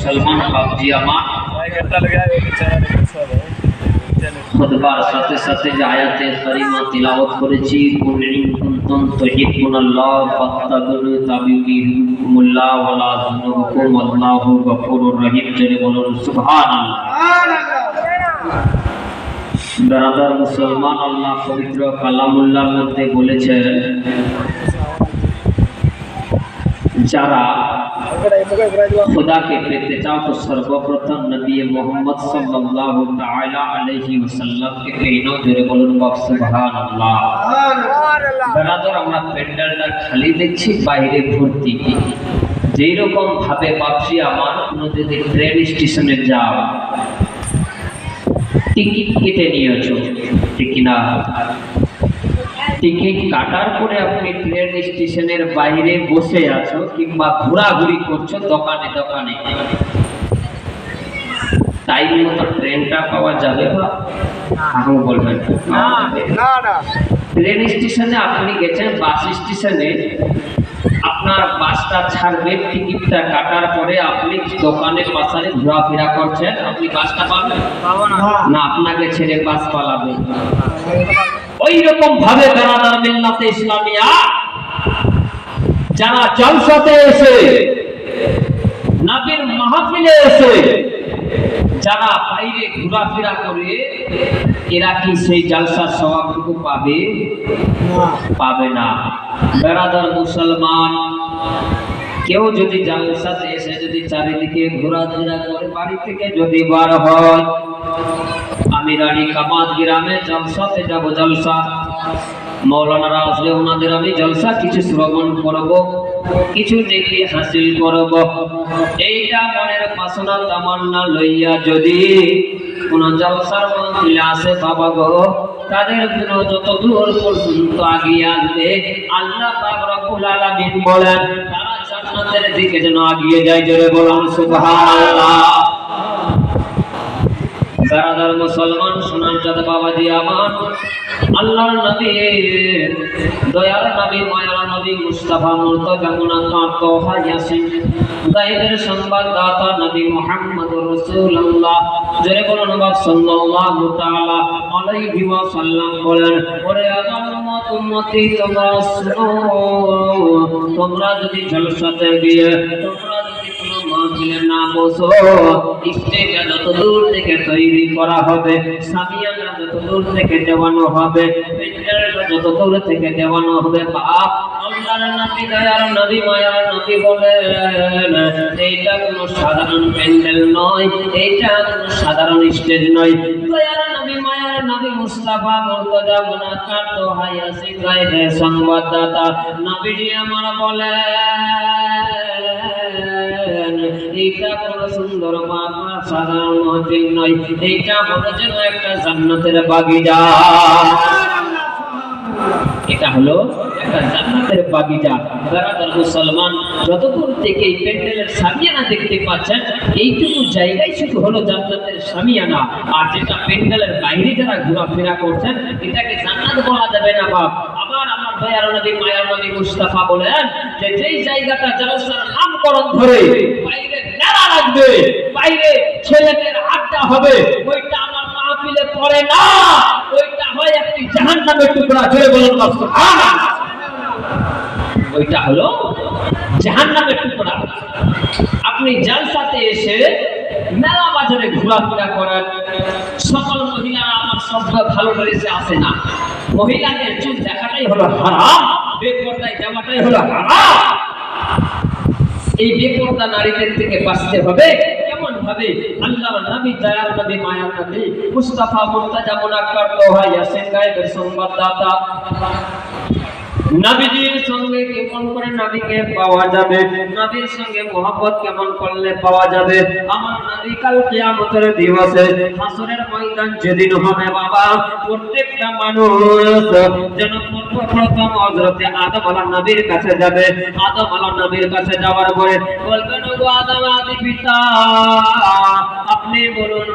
মুসলমান বাবজি আমার খুতবার সাথে সাথে যে আয়াতে কারিমা তিলাওয়াত করেছি কুল ইন কুনতুম তুহিব্বুনাল্লাহ ফাত্তাবিউনি তাবিউকুমুল্লাহ ওয়ালা যুনুবকুম আল্লাহু গফুরুর রহিম। জোরে বলুন সুবহানাল্লাহ। ব্রাদার মুসলমান, আল্লাহ পবিত্র কালামুল্লাহর মধ্যে বলেছেন যারা खुदा के पेते चाहो तो सर्वप्रथम नबी मोहम्मद सल्लल्लाहु ताला अलैहि वसल्लम के कहनो जोरे बोलুন সুবহানাল্লাহ। ব্রাদার, আমরা প্যান্ডেলটা খালি দেখছি, বাইরে ভর্তি। যেই রকম ভাবে বাপসি আমার কোন যদি ট্রেন স্টেশনে যাও, টিকিট কেটে নিয়েছো ঠিক না? টিকিট কাটার পরে আপনি ট্রেন স্টেশনের বাইরে বসে আছো কিংবা ঘোরাঘুরি করছো দোকানে দোকানে, টাইম মতো ট্রেনটা পাওয়া যাবে বা আরো বলবেন না? ট্রেন স্টেশনে আপনি গেছেন, বাস স্টেশনে আপনার বাসটা ছাড়বে, টিকিটটা কাটার পরে আপনি দোকানে পাশারে ঘোরাফেরা করছেন, আপনি বাসটা পাবেন না? আপনাকে ছেড়ে বাস পালাবে। ওই রকম ভাবে বেরাদার মিল্লাতে ইসলামিয়া যারা জলসাতে এসে, নবীর মাহফিলে এসে যারা বাইরে ঘোরাফেরা করে, এরা কি সেই জলসার সওয়াবটুকু পাবে? পাবে না। বেরাদার মুসলমান, কেউ যদি জলসাতে এসে যদি চারিদিকে ঘোরাফেরা করে, বাড়ি থেকে যদি বার হয়, আমি রানী কামাত গ্রামে জলসাতে যাব, জলসা মৌলানারা আসলে ওনাদের আমি জলসা কিছু শ্রবণ করব, কিছু নেকি হাসিল করব, এইটা মনের বাসনা তামান্না লইয়া যদি কোন জলসার মঞ্জিলে আসে বাবা গো, তাদের জন্য যত দূর পর্যন্ত আগিয়ে আসবে আল্লাহ পাক রব্বুল আলামিন বলেন তারা জান্নাতের দিকে যেন আগিয়ে যায়। জোরে বলুন সুবহানাল্লাহ। বেরাদার মুসলমান, শোনার যাতে বাবাজি আমার, আল্লাহর নবী, দয়ার নবী, মায়ার নবী মুস্তাফা মুর্তজা মুনাক্কার তোহা ইয়াসিন, গায়বের সংবাদদাতা নবী মুহাম্মদুর রাসূলুল্লাহ, জোরে বলুন সাল্লাল্লাহু তাআলা আলাইহি ওয়াসাল্লাম বলেন, ওরে আমার উম্মতি তোমরা শুনো, তোমরা যদি জলসাতে গিয়ে তোমরা যদি কোনো মাহফিলে না বসো, স্টেজটা যত দূর থেকে তৈরি করা হবে, সামিয়ানা যত দূর থেকে দেওয়ানো হবে, প্যান্ডেলটা যত দূর থেকে দেওয়ানো হবে, বাপ আল্লাহর নবী, দয়ার নবী, মায়ার নবী বলেন এইটা কোনো সাধারণ প্যান্ডেল নয়, এইটা কোনো সাধারণ স্টেজ নয়। দয়ার নবী, মায়ার নবী মুস্তাফা মুর্তজা মুনাক্কার তোহা ইয়াসিন, গায়বের সংবাদদাতা নবীজি আমার বলেন এইটা কোন সুন্দর মাহফিল, সাধারণ মাহফিল নয়, এইটা হলো যেন একটা জান্নাতের বাগিচা। এটা হলো একটা জান্নাতের বাগিচা। বেরাদার মুসলমান, যতদূর থেকে এই প্যান্ডেলের সামিয়ানা দেখতে পাচ্ছেন, এইটুকু জায়গায় শুধু হলো জান্নাতের সামিয়ানা, আর যেটা প্যান্ডেলের বাইরে যারা ঘোরাফেরা করছেন এটাকে জান্নাত বলা যাবে না বাপ। আবার আমার দয়ার নবী, মায়ার নবী মুস্তাফা বলেন যে যেই জায়গাটা জলসার নামকরণ ধরে বাইরে মেলা লাগবে, বাইরে ছেলেদের আড্ডা হবে, ওইটা আমার মাহফিলে পড়ে না, ওইটা হয় একটি জাহান্নামের টুকরা। জোরে বলুন সুবহানাল্লাহ। ওইটা হলো জাহান্নামের টুকরা। আপনি জলসাতে এসে মেলা বাজারে ঘোরাফেরা করেন, সকল মহিলারা আমার শব্দ ভালো লেগেছে আসে না, মহিলাদের চুল দেখাটাই হলো হারাম, বেপরদায় যাওয়াটাই হলো হারাম। এই বেপরদা নারীদের থেকে বাঁচতে হবে কেমন ভাবে? আল্লাহর নবী, দয়ার নবী, মায়ার নবী মুস্তাফা মুর্তজা মুনাক্কার তোহা ইয়াসিন, গায়বের সংবাদদাতা নবীজির সঙ্গে কেমন করে নবীকে পাওয়া যাবে, নবীর সঙ্গে মোহাম্মত কেমন করলে পাওয়া যাবে? আমার নবী কাল কিয়ামতের দিবসে হাসরের ময়দান যেদিন হবে বাবা, প্রত্যেকটা মানুষ যেন প্রথম হযরতে আদম আলাইহিস নবীর কাছে যাবে। আদম আলাইহিস নবীর কাছে যাওয়ার পরে বলবেন, ওগো আদম আদি পিতা, আপনি বলুন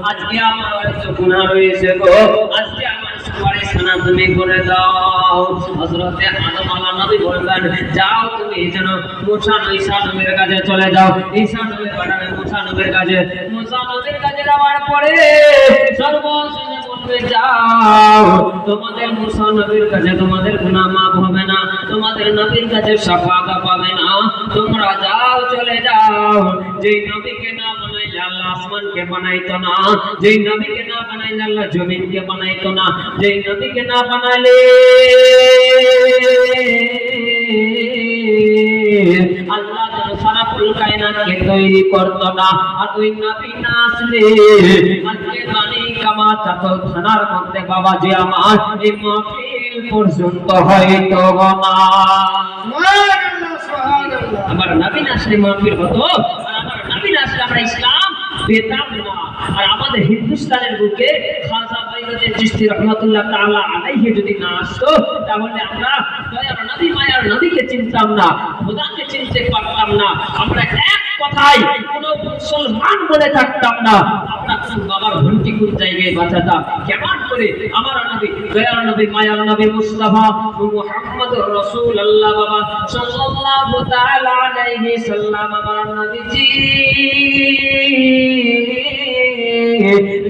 আজকে আমার এত গুনাহ রয়েছে গো, আজকে আমার সুপারিশ না তুমি করে দাও। হযরতে আদম আলাইহিস নবী বলবেন যাও তুমি যেন মুসা নবীর কাছে চলে যাও। ঈসা নবী পাঠাবেন মুসা নবীর কাছে। মুসা নবীর কাছে যাওয়ার পরে সর্বশেষে বলবে যাও তোমাদের মুসা নবীর কাছে তোমাদের গুনাহ মাফ হবে না, তোমাদের নবীর কাছে শাফাআত পাবে না, তোমরা যাও চলে যাও। যেই নবীকে না বানাইলে আল্লাহ আসমানকে বানাইতো না, যেই নবীকে না বানাইলে আল্লাহ জমিনকে বানাইতো না, যেই নবীকে না বানাইলে আল্লাহ যেন সারা ফুল কায়নাতকে তৈরি করতো না। আর ওই নবী না আসলে আজকে রানী কামাচাতল থানার মধ্যে বাবাজি আমার এই মাহফিল পর্যন্ত হয়তো না। আমার নবী না আসলে মাহফিল হতো, আর আমার নবী না আসলে আমরা ইসলাম পেতাম না। আর আমাদের হিন্দুস্তানের বুকে খাজা বাইতুদ্দিন চিশতি রাহমাতুল্লাহ তাআলা আলাইহি যদি না আসতো তাহলে আমরা দয়ার নবী মায়ার নবীকে চিনতাম না, খোদাকে চিনতে পারতাম না, আমরা এক কথায় কোন মুসলমান বলে থাকতাম না। আমরা কোন বাবার ঘন্টি কোন জায়গায় বাঁচাতাম, কেমন করে আমার নবী দয়ার নবী মায়ার নবী মুস্তাফা মুহাম্মদুর রাসূলুল্লাহ বাবা সাল্লাল্লাহু তাআলা আলাইহি সাল্লাম আমার নবীজি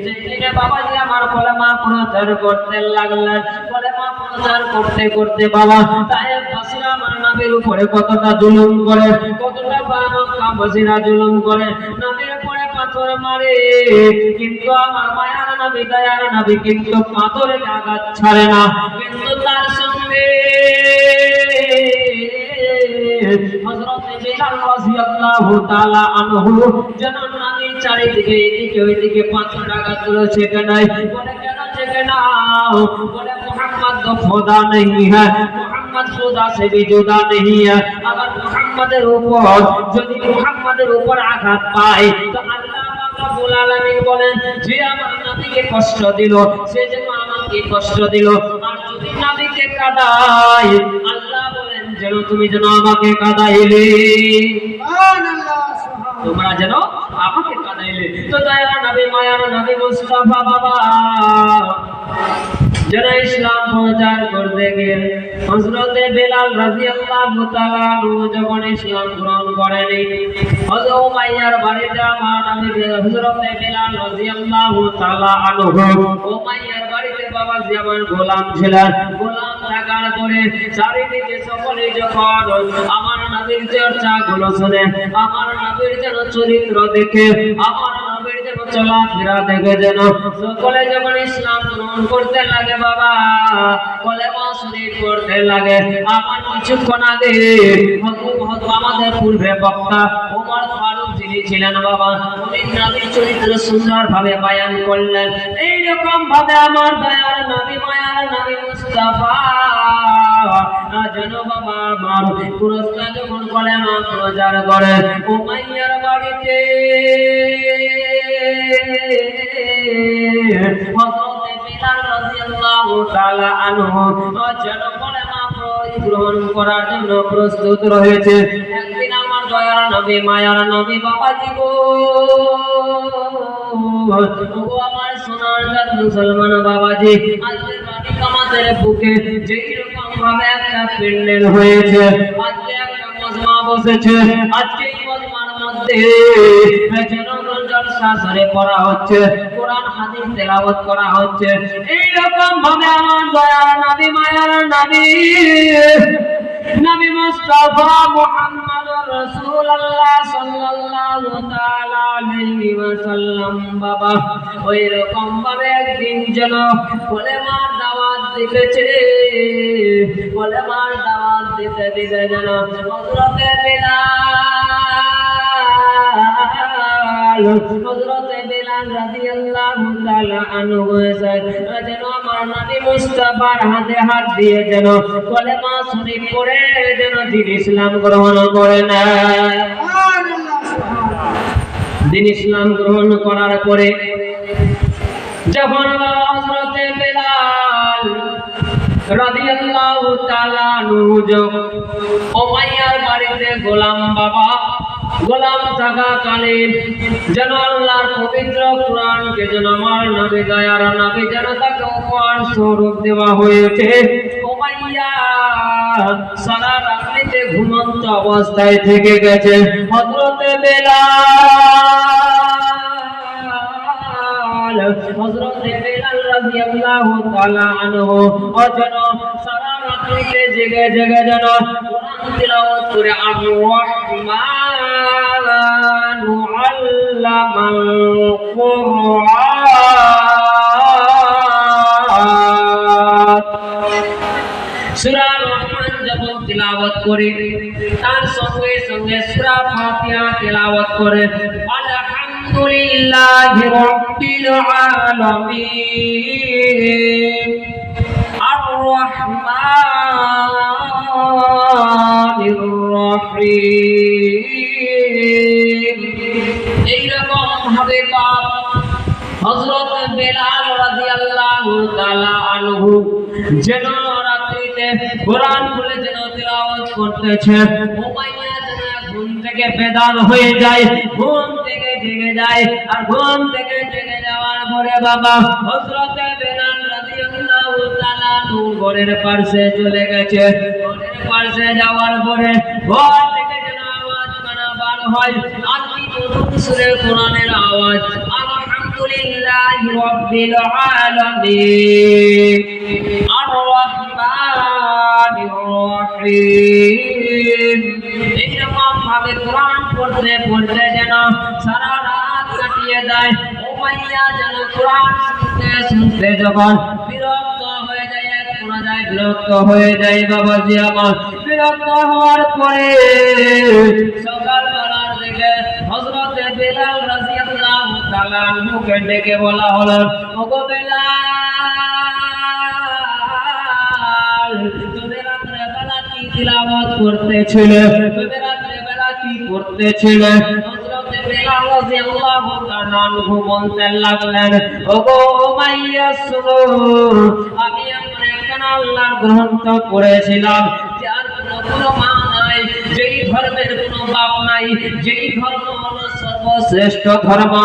যেদিনে বাবাজি আমার কলেমা প্রচার করতে লাগলেন, কলেমা প্রচার করতে করতে বাবা তায়েফ বাসীরা আমার নবীর উপরে কতটা জুলুম করে, কতটা মক্কা বাসীরা জুলুম করে, নবীর উপরে পাথর মারে, কিন্তু আমার মায়ার নবী দয়ার নবী কিন্তু পাথরের আঘাত ছাড়ে না। কিন্তু তার সঙ্গে হযরত বিলাল রাদিয়াল্লাহু তাআলা আনহু যেন নবীর চারিদিকে এদিকে ওইদিকে পাথর আঘাত করেছে কেন, বলে কেন থেকে নাও, বলে মুহাম্মদ তো খোদা नहीं है, মুহাম্মদ খোদা से भी जुदा नहीं है। अगर মুহাম্মদের উপর যদি মুহাম্মদের উপর আঘাত পায় তো আল্লাহ রাব্বুল আলামিন বলেন যে আমার নবীকে কষ্ট দিল সে যেন আমাকে কষ্ট দিল, আর যদি নবীকে কাঁদায় আল্লাহ বলেন যেন তুমি যেন আমাকে কাঁদাইলে, সুবহানাল্লাহ তোমরা যেন আমাকে কাঁদাইলে। তো দয়ার নবী মায়ার নবী মুস্তাফা বাবা যারা ইসলাম প্রচার করতে গিয়ে হযরত বেলাল রাদিয়াল্লাহু তাআলা যখন ইসলাম গ্রহণ করেনি, হযরত উমাইয়ার বাড়িতে আমার নবী হযরত বেলাল রাদিয়াল্লাহু তাআলা আনহু উমাইয়ার বাড়িতে বাবা যেমন গোলাম ছিলেন, গোলাম থাকার পরে চারিদিকে সকলে যখন আমার নবীর চর্চা গুলো শুনে, আমার নবীর যেন চরিত্র দেখে, আমার নবীর যেন চলাফেরা দেখে যেন সকলে যখন ইসলাম গ্রহণ করতে লাগে বাবা কলেমা শরীফ পড়তে লাগে। আমার কিছুক্ষণ আগে আমাদের পূর্বে বক্তা ওমর ফারুক যিনি ছিলেন বাবা উনি নবীর চরিত্র সুন্দর ভাবে বয়ান করলেন। এইরকম ভাবে আমার দয়ার নবী মায়ার নবী মুস্তাফা যেন বাবা আমার পুরস্কার যখন কলেমা প্রচার করে উমাইয়ার বাড়িতে গ্রহণ করার জন্য প্রস্তুত রয়েছে। একদিন আমার দয়ার নবী মায়ার নবী বাবাজি গো আমার সোনার জাত মুসলমান বাবাজি আজকে রানী কামাতের বুকে যেই রকম ভাবে একটা প্যান্ডেল হয়েছে, আজকে একটা মজমা বসেছে, আজকে এই মজমার মধ্যে জলসা পড়া হচ্ছে, কোরআন হাদিস তেলাওয়াত করা হচ্ছে। এইরকম ভাবে আমার দয়ার নবী মায়ার নবী নবী মুস্তাফা মুহাম্মদুর রাসূলুল্লাহ সাল্লাল্লাহু তাআলা আলাইহি ওয়াসাল্লাম বাবা ওইরকম ভাবে একদিন যেন কলেমার দাওয়াত দিতেছে, কলেমার দাওয়াত দিতে দিতে যেন হযরত বেলাল রাদিয়াল্লাহু তাআলা আনহু যেন আমার নবী মুস্তাফার হাতে হাত দিয়ে যেন কলেমা শরীফ পড়ে যেন দ্বীন ইসলাম গ্রহণ করে নেয়। দ্বীন ইসলাম গ্রহণ করার পরে যখন হযরত বেলাল রাদিয়াল্লাহু তাআলা আনহু উমাইয়ার বাড়িতে গোলাম বাবা গোলাম থাকাকালীন যেন আল্লাহর পবিত্র কোরআনকে যেন আমার নবী দয়ার নবী যেন তাকে উপহার স্বরূপ দেওয়া হয়েছে। উমাইয়া সারা রাত্রিতে ঘুমন্ত অবস্থায় থেকে গেছে হযরতে বেলাল। হযরতে বেলাল রাদিয়াল্লাহু তাআলা আনহু অজন সারা রাত্রিতে জেগে জেগে যেন কোরআন তিলাওয়াত করে আর রহমানু আল্লামাল কুরআন সূরা রহমান যখন তিলাওয়াত করে তার সঙ্গে সঙ্গে সূরা ফাতিহা তিলাওয়াত করে আলহামদুলিল্লাহি রাব্বিল আলামিন আর রহমানির রহিম। এইরকম ভাবে হযরত বেলাল রাদিয়াল্লাহু তাআলা আনহু যেন রাত্রিতে কোরআন খুলে যেন তিলাওয়াত করতেছে, উমাইয়া যেন ঘুম থেকে বেদার হয়ে যায়, ঘুম থেকে জেগে যায়। আর ঘুম থেকে জেগে যাওয়ার পরে বাবা হযরত বেলাল রাদিয়াল্লাহু তাআলা আনহু ঘরের পাশে চলে গেছে। ঘরের পাশে যাওয়ার পরে ঘর থেকে যেন আওয়াজ বার হয়, আল্লাহ নতুন সুরে কোরআনের আওয়াজ আলহামদুলিল্লাহি রাব্বিল আলামিন আর রহমানির রহিম। এইরকম ভাবে কোরআন পড়তে পড়তে যেন সারা রাত কাটিয়ে দেয়। উমাইয়া যেন কোরআন শুনতে শুনতে যখন বিরক্ত হয়ে যায়, এক পর্যায়ে বিরক্ত হয়ে যায় বাবাজি আমার। বিরক্ত হওয়ার পরে সকালবেলার দিকে হযরতে বেলাল রাদিয়াল্লাহু তাআলা আনহুকে ডেকে বলা হলো, ওগো বেলাল, তুমি রাত্রে বেলা কি তিলাওয়াত করতেছিলে? তুমি রাত্রে বেলা কি করতেছিলে? হযরতে বেলাল রাদিয়াল্লাহু তাআলা আনহু বলতে লাগলেন, ওগো উমাইয়া শুনো, আমি আমার একখানা আল্লাহর গ্রন্থ পড়েছিলাম, যার কোনো মা নাই, যেই ধর্মের কোনো বাপ নাই, যেই ধর্ম হলো সর্বশ্রেষ্ঠ ধর্ম।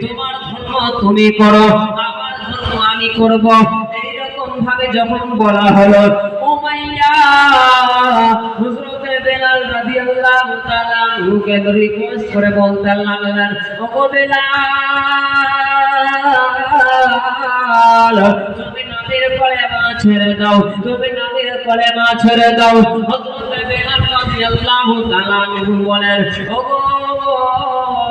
তোমার ধর্ম তুমি করো, আমার ধর্ম আমি করব। এইরকম ভাবে যখন বলা হলো, উমাইয়া হযরতে বেলাল রাদিয়াল্লাহু তাআলা আনহুকে রিকোয়েস্ট করে বলতে লাগলেন, ওগো বেলাল, তুমি নবীর কলেমা ছেড়ে দাও, তুমি নবীর কলেমা ছেড়ে দাও। হযরতে বেলাল রাদিয়াল্লাহু তাআলা আনহু বলেন, ওগো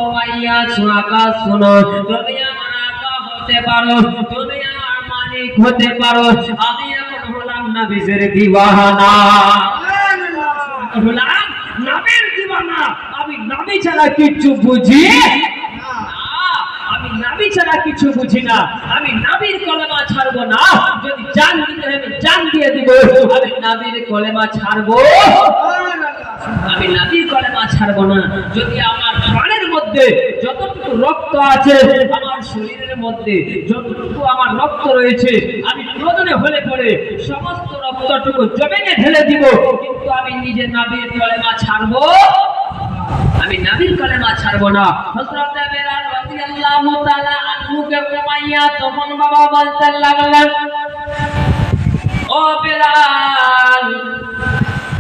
উমাইয়া আকা শোনো, তুমি আমার আকা হতে পারো, তুমি আমার মালিক হতে পারো, আমি এখন হলাম নবীর দিওয়ানা। হলাম নবীর দিওয়ানা, আমি নবী ছাড়া কিছু বুঝি না, আমি নবী ছাড়া কিছু বুঝি না। আমি নবীর কলেমা ছাড়বো না, যদি জান দিতে হবে জান দিয়ে দিব, আমি নবীর কলেমা ছাড়বো, আমি নবীর কলেমা ছাড়বো না। যদি আমার প্রাণের মধ্যে যতটুকু রক্ত আছে, আমার শরীরের মধ্যে যতটুকু আমার রক্ত রয়েছে, আমি প্রয়োজনে হলে পরে সমস্ত রক্তটুকু জমিনে ঢেলে দিব, কিন্তু আমি নিজে নবীর কলেমা ছাড়বো, আমি নবীর কলেমা ছাড়বো না। হযরত বেলাল রাদিয়াল্লাহু তাআলা আনহুকে উমাইয়া তখন বাবা বলতে লাগলেন, ও বেলাল,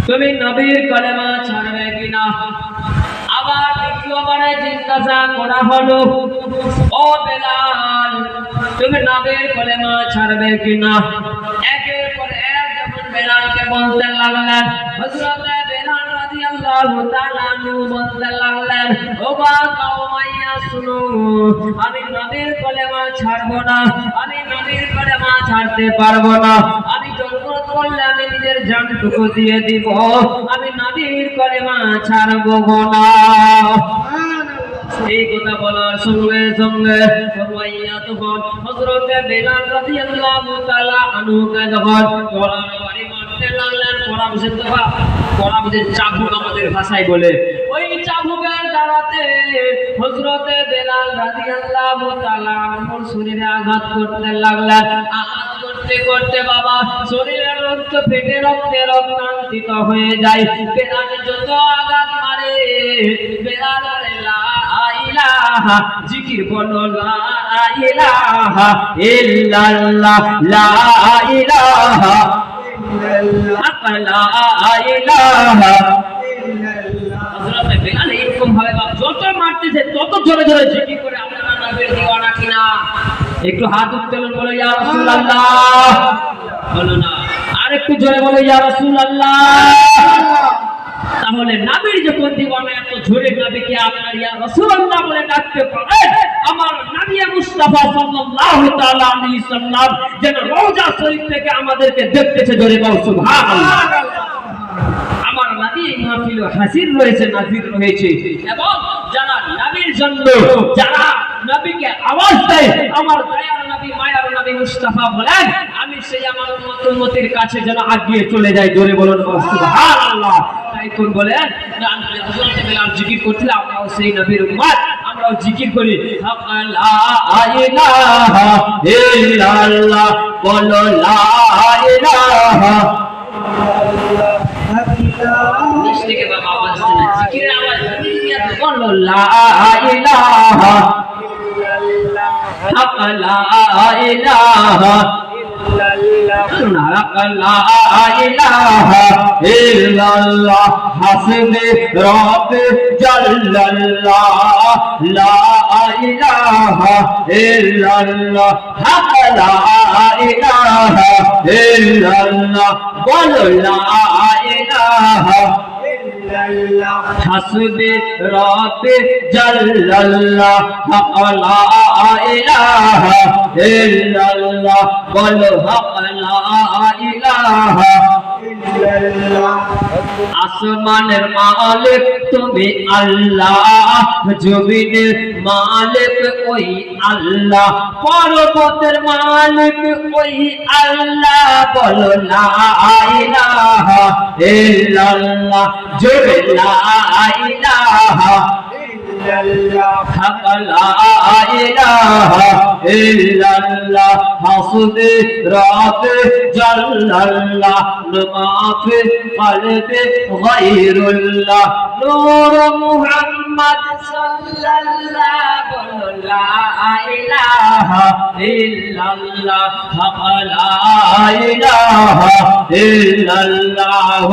তুমি নবীর কলেমা ছাড়বে কিনা? আবার দ্বিতীয়বারে জিজ্ঞাসা করা হলো, ও বেলাল, তুমি নবীর কলেমা ছাড়বে কিনা? একের পর এক যখন বেলালকে বলতে লাগলেন, হযরত বেলাল রাদিয়াল্লাহু তাআলা আনহু বলতে লাগলেন, ও বাবা উমাইয়া শুনো, আমি নবীর কলেমা ছাড়বো না, আমি নবীর কলেমা ছাড়তে পারবো না। আমি জরুরত পড়লে আমি নিজের জানটুকু দিয়ে দিব, আমি নবীর কলেমা ছাড়বো না। এই কথা বলার সঙ্গে সঙ্গে উমাইয়া তখন হযরতে বেলাল রাদিয়াল্লাহু তাআলা আনহুকে যখন কড়ার বাড়ি মারতে লাগলেন, কড়া বুঝে চাবুক আমাদের ভাষায় বলে, ওই চাবুকের দ্বারাতে হযরতে বেলাল রাদিয়াল্লাহু তাআলা আনহুর শরীরে আঘাত করতে লাগলেন। আঘাত করতে করতে বাবা শরীরের রক্ত ফেটে রক্তে রক্তান্তিত হয়ে যায়। বেলাল যত আঘাত মারে, বেলাল লা ইলাহা জিকির বলো, লা ইলাহা ইল্লাল্লাহ, লা ইলাহা হযরতে বেলাল এরকম ভাবে যত মারতেছে তত জোরে জোরে জিকির করে আপনারা নবীর দিওয়ানা কিনা? একটু হাত উত্তোলন বলো ইয়া রাসূলুল্লাহ, বলো না আর একটু জোরে বলো ইয়া রাসূলুল্লাহ। তাহলে নবীর যখন দিওয়ানা এত জোরে নবীকে আপনার ইয়া রাসূলুল্লাহ বলে ডাকতে পারে, আমার নবী মুস্তাফা সাল্লাল্লাহু তাআলা আলাইহি সাল্লাম যেন রওজা শরীফ থেকে আমাদেরকে দেখতেছে, জোরে বলো সুবহানাল্লাহ। আমার নবী মাহফিল হাজির রয়েছে, নাজির রয়েছে, এবং যারা নবীর জন্য যারা নবীকে আওয়াজ দেয়, আমার দয়ার নবী মায়ার নবী মুস্তাফা বলেন আমি সেই আমার উম্মতের কাছে যেন আগিয়ে চলে যাই, জোরে বলুন সুবহানাল্লাহ। তাই কোন বলেন না হযরত বেলাল জিকির করছিল, আমরাও সেই নবীর উম্মত, আমরাও জিকির করি লা ইলাহা ইল্লাল্লাহ, বলো লা ইলাহা নিশ্চিত বাবা আওয়াজ দেন, জিকিরের আওয়াজ দিয়ে বলো লা ইলাহা লা ইলাহা ইল্লাল্লাহ হাসবি রাব্বি জাল্লাল্লাহ, লা ইলাহা ইল্লাল্লাহ লা ইলাহা ইল্লাল্লাহ, বলো লা ইলাহা হাসবি রাব্বি জাল্লাল্লাহ, লা ইলাহা ইল্লাল্লাহ, বলো লা ইলাহা ইল্লাল্লাহ। আসমানের মালিক তুমি আল্লাহ, জমিনের মালিক ওই আল্লাহ, পর্বতের মালিক ওই আল্লাহ, বলো লা ইলাহা ইল্লাল্লাহ, জোরে লা ইলাহা লা ইলাহা ইল্লাল্লাহ হাসবি রাব্বি জাল্লাল্লাহ, মাফি কলবি গায়রুল্লাহ, নূর মুহাম্মদ সাল্লাল্লাহ, বলো লা ইলাহা ইল্লাল্লাহ লা ইলাহা ইল্লাল্লাহ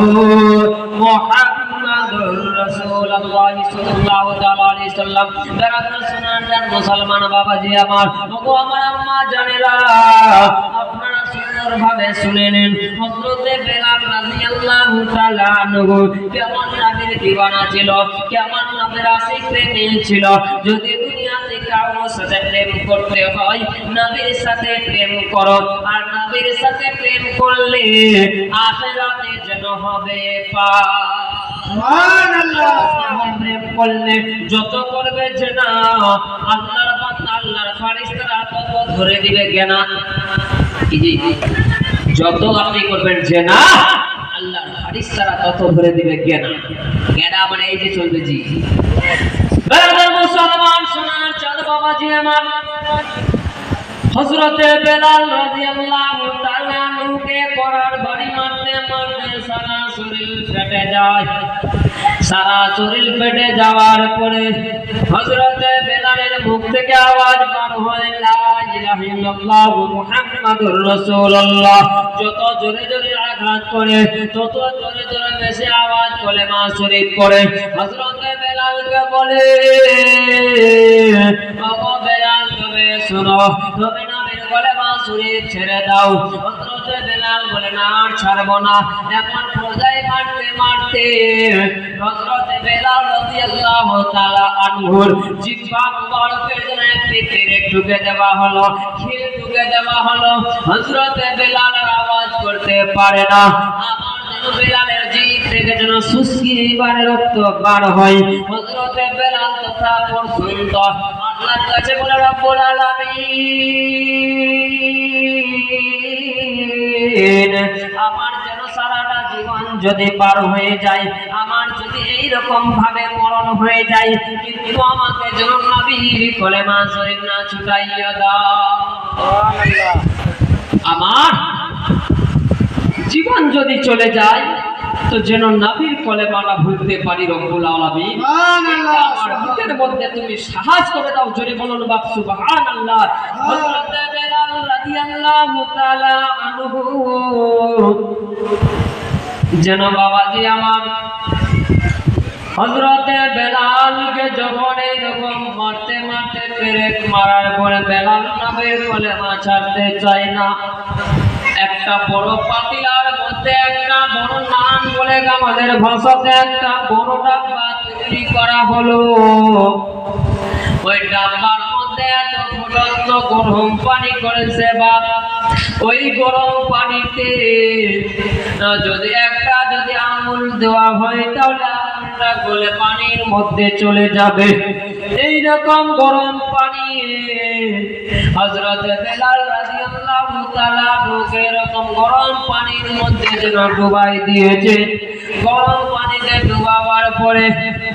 মুহাম্মাদুর রাসূলুল্লাহ সাল্লাল্লাহু আলাইহি ওয়াসাল্লাম। বেরাদর সুনান মুসলমান বাবাজি আমার, ওগো আমার আম্মা জানেরা, আপনারা সুন্দরভাবে শুনে নিন। হযরতে বেলাল রাদিয়াল্লাহু তাআলা আনহু কেমন নবীর দিওয়ানা ছিল, কেমন নবীর আশিক প্রেমী ছিল। যদি দুনিয়াতে কারোর সাথে প্রেম করতে হয়, নবীর সাথে প্রেম করো, আর নবীর সাথে প্রেম করলে আখিরাতে যেন হবে পার। সুবহানাল্লাহ। প্রেম করলে যত করবে জেনা, আল্লাহর বান্দা আল্লাহর ফেরেশতারা তত ধরে দিবে গেনা। কি জি, যত আপনি করবেন জেনা, আল্লাহর ফেরেশতারা তত ধরে দিবে গেনা। গেনা মানে এই যে চলবে জি। বেলাল মুসলমান সোনার চাঁদ বাবাজি আমার, হযরতে বেলাল রাদিয়াল্লাহু তাআলা আনহুকে করার বাড়ি মারতে মারতে সারা শরীর ফেটে যায়। সারা শরীর ফেটে যাওয়ার পরে হযরতে বেলালের মুখ থেকে আওয়াজ বার হয় লা ইলাহা ইল্লাল্লাহ মুহাম্মাদুর রাসূলুল্লাহ। যত জোরে জোরে আঘাত করে, তত জোরে জোরে বেশি আওয়াজ কলেমা শরীফ পড়ে। হযরতে বেলালকে বলে, ওগো বেলাল তুমি শোনো, তুমি নবীর কলেমা শরীফ ছেড়ে দাও। হযরতে বেলাল বলে না, ছাড়বো না। এমন পর্যায়ে মারতে মারতে হযরতে বেলাল রাদিয়াল্লাহু তাআলা আনহুর জিহ্বা মুবারকের জন্য একটি পেরেক ঢুকে দেওয়া হলো, খিল ঢুকে দেওয়া হলো। হযরতে বেলাল আওয়াজ করতে পারে না। আমার যেন বেলালের জিহ্বা থেকে যেন শুষ্কি বারে রক্ত বার হয়। হযরতে বেলাল তথা পর্যন্ত আল্লাহর কাছে বলে, রব্বুল আলামিন, আমার যেন সারাটা জীবন যদি পার হয়ে যায়, আমার যদি এইরকম ভাবে মরণ হয়ে যায়, কিন্তু আমাকে যেন নবীর কলেমা শরীফ না ছুটাইয়া দাও। আমার জীবন যদি চলে যায়, তো যেন নবীর কলেমাটা ভুলতে পারি রব্বুল আলামিন। আমার বুকের মধ্যে তুমি সাহস করে দাও, জোরে বলুন বাপ সুবহানাল্লাহ। হযরত বেলাল রাদিয়াল্লাহু তাআলা আনহু যেন বাবাজি আমার হযরতে বেলালকে যখন এরকম মারতে মারতে পেরেক মারার পরে বেলাল নবীর কলেমা ছাড়তে চায় না। একটা বড় পাতিলার মধ্যে একটা বড় নান বলে আমাদের ভাষাতে একটা বড় ডাব্বা তৈরি করা হলো। ওই ডাব্বার মধ্যে এত ফুটন্ত গরম পানি করেছে বাপ। ওই গরম পানিতে যদি আঙুল দেওয়া হয় তাহলে আঙুলটা গলে পানির মধ্যে চলে যাবে। এইরকম গরম পানি হযরত বেলাল রাদিয়াল্লাহু তাআলা এরকম গরম পানির মধ্যে যেন ডুবাই দিয়েছে। গরম পানিতে ডুবাবার পরে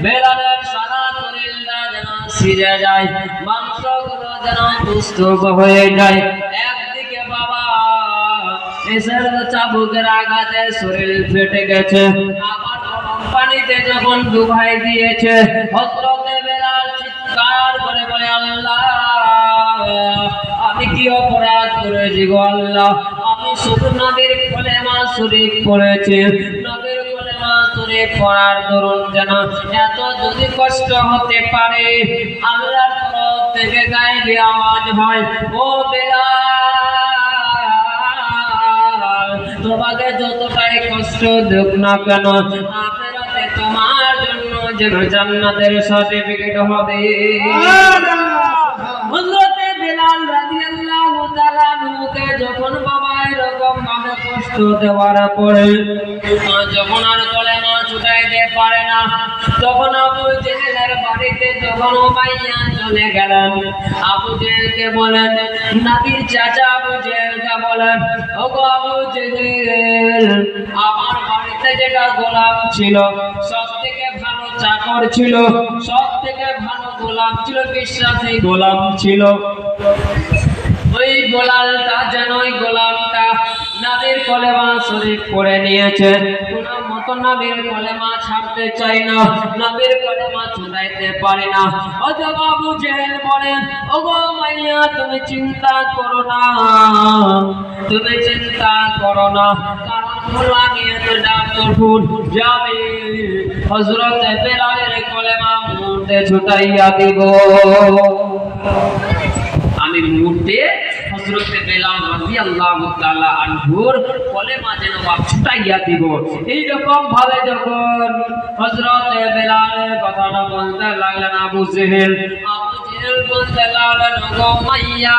বেলালের সারা শরীরটা যেন ছিঁড়ে যায়, মাংসগুলো যেন দুষ্ট হয়ে যায়। একদিকে বাবা এসের চাবুকের আঘাতে শরীর ফেটে গেছে, আবার গরম পানিতে যখন ডুবাই দিয়েছে হযরতে বেলাল চিৎকার করে বলে, আল্লাহ আমি কি অপরাধ করেছি গো আল্লাহ? আমি শুধু নবীর কলেমা শরীফ পড়েছি, নবীর কলেমা শরীফ পড়ার দরুন যেন এত যদি কষ্ট হতে পারে। আল্লাহর তরফ থেকে গায়েবী আওয়াজ হয়, ও বেলাল তোমাকে যতটাই কষ্ট দেখ না কেন আখিরাতে তোমার জন্য যেন জান্নাতের সার্টিফিকেট হবে। হযরতে বেলাল রাদিয়াল্লাহু তাআলা আনহুকে যখন বাবা এরকম ভাবে কষ্ট দেওয়ার পরে যখন আর কলেমা ছুটাইতে পারে না, তখন আবু জেহেলের বাড়িতে যখন উমাইয়া চলে গেলেন, আবু জেহেলকে বলেন, নবীর চাচা আবু জেহেলকে বলেন, ওগো আবু জেহেল, আমার বাড়িতে যেটা গোলাম ছিল সব থেকে ভালো চাকর ছিল, সব থেকে ভালো গোলাম ছিল, বিশ্বাসী গোলাম ছিল। ওই গোলালটা যেন ওই গোলামটা নবীর কলেমা শরীফ পড়ে নিয়েছে, কোনো মতো নবীর কলেমা ছাড়তে চাই না, নবীর কলেমা ছুটাইতে পারে না। অথবা আবু জেহেল বলেন, ওগো মাইয়া তুমি চিন্তা করো না, তুমি চিন্তা করো না, কারণ গোলামিয়াতের ডাক্তার যাবে, হযরতে বেলালের কলেমা মুহূর্তে ছুটাইয়া দিব। আমি মুহূর্তে হযরতে বেলাল রাদিয়াল্লাহু তাআলা আনহুর কলেমা যেন ছুটাইয়া দিব। এইরকম ভাবে যখন হযরতে বেলালের কথাটা বলতে লাগলেন আবু জেহেল বলতে লাগলেন, ওগো মাইয়া